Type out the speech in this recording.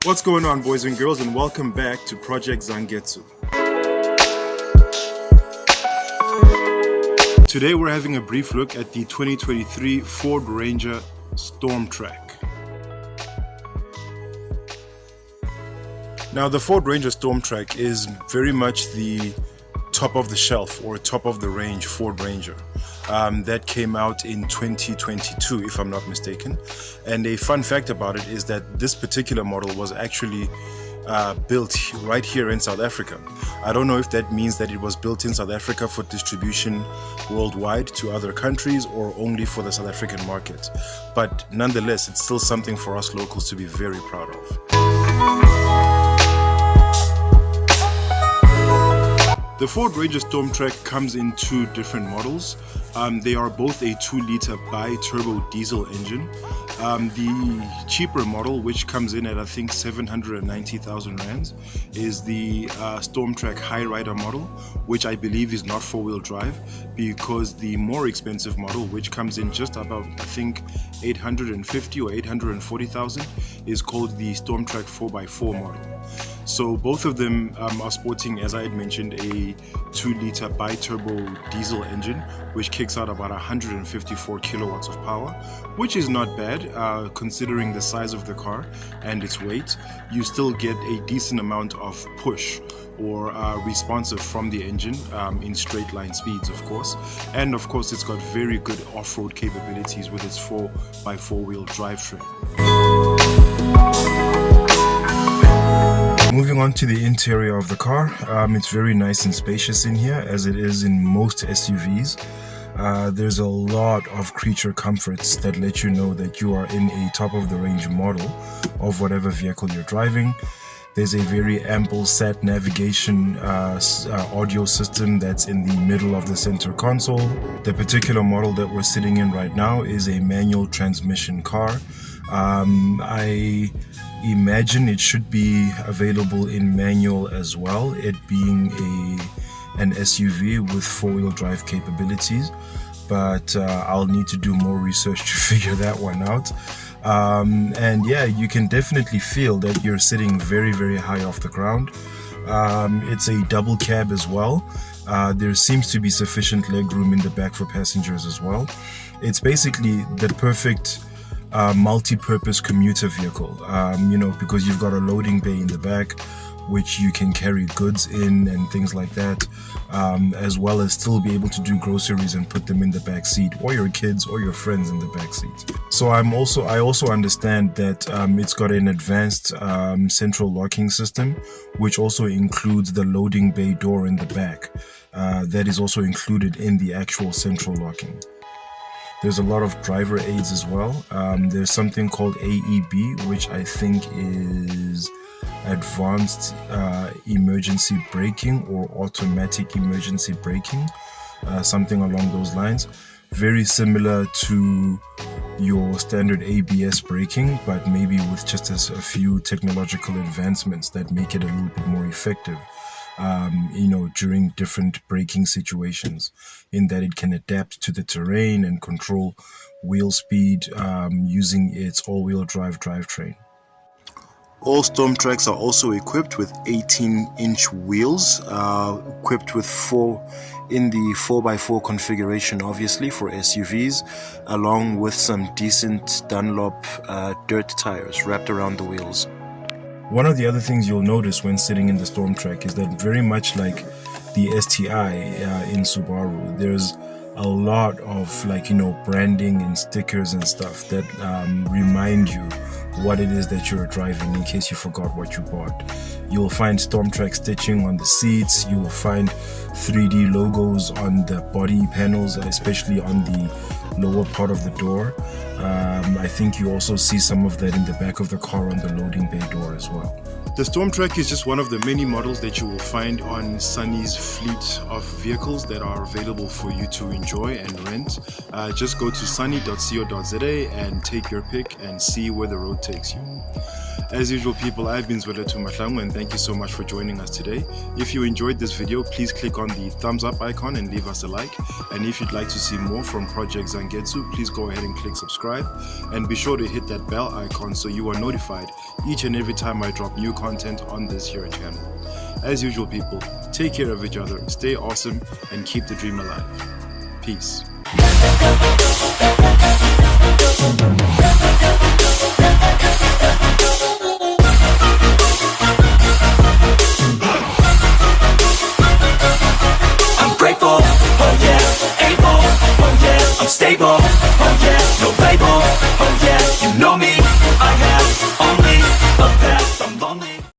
What's going on, boys and girls, and welcome back to Project Zangetsu. Today we're having a brief look at the 2023 Ford Ranger Stormtrak. Now, the Ford Ranger Stormtrak is very much the top of the shelf or top of the range Ford Ranger that came out in 2022, if I'm not mistaken. And a fun fact about it is that this particular model was actually built right here in South Africa. I don't know if that means that it was built in South Africa for distribution worldwide to other countries or only for the South African market, but nonetheless it's still something for us locals to be very proud of. The Ford Ranger Stormtrak comes in two different models. They are both a 2-liter bi-turbo diesel engine. The cheaper model, which comes in at I think 790,000 rands, is the Stormtrak High Rider model, which I believe is not 4-wheel drive, because the more expensive model, which comes in just about I think 850 or 840,000, is called the Stormtrak 4x4 model. So both of them are sporting, as I had mentioned, a 2-liter bi-turbo diesel engine, which kicks out about 154 kilowatts of power, which is not bad considering the size of the car and its weight. You still get a decent amount of push or responsive from the engine in straight line speeds, of course. And of course, it's got very good off-road capabilities with its 4x4 wheel drivetrain. Moving on to the interior of the car, it's very nice and spacious in here, as it is in most SUVs. There's a lot of creature comforts that let you know that you are in a top-of-the-range model of whatever vehicle you're driving. There's a very ample sat navigation audio system that's in the middle of the center console. The particular model that we're sitting in right now is a manual transmission car. I imagine it should be available in manual as well, it being an SUV with 4-wheel drive capabilities, but I'll need to do more research to figure that one out. And yeah, you can definitely feel that you're sitting very, very high off the ground. It's a double cab as well. There seems to be sufficient legroom in the back for passengers as well. It's basically the perfect multi-purpose commuter vehicle, because you've got a loading bay in the back which you can carry goods in and things like that, as well as still be able to do groceries and put them in the back seat, or your kids or your friends in the back seat. So I also understand that it's got an advanced central locking system, which also includes the loading bay door in the back. That is also included in the actual central locking. There's a lot of driver aids as well. There's something called AEB, which I think is advanced emergency braking or automatic emergency braking, something along those lines. Very similar to your standard ABS braking, but maybe with just a few technological advancements that make it a little bit more effective. During different braking situations, in that it can adapt to the terrain and control wheel speed using its all-wheel drive drivetrain. All Stormtraks are also equipped with 18-inch wheels, equipped with 4 in the 4x4 configuration, obviously for SUVs, along with some decent Dunlop dirt tires wrapped around the wheels. One of the other things you'll notice when sitting in the Stormtrak is that, very much like the STI in Subaru, there's a lot of branding and stickers and stuff that remind you what it is that you're driving, in case you forgot what you bought. You'll find Stormtrak stitching on the seats, you'll find 3D logos on the body panels, especially on the lower part of the door. I think you also see some of that in the back of the car on the loading bay door as well. The Stormtrak is just one of the many models that you will find on SANI's fleet of vehicles that are available for you to enjoy and rent. Just go to sani.co.za and take your pick and see where the road takes you. As usual, people, I've been Zweletu Mahlangu, and thank you so much for joining us today. If you enjoyed this video, please click on the thumbs up icon and leave us a like. And if you'd like to see more from Project Zangetsu, please go ahead and click subscribe. And be sure to hit that bell icon so you are notified each and every time I drop new content on this here channel. As usual, people, take care of each other, stay awesome, and keep the dream alive. Peace. I'm grateful, oh yeah, able, oh yeah, I'm stable.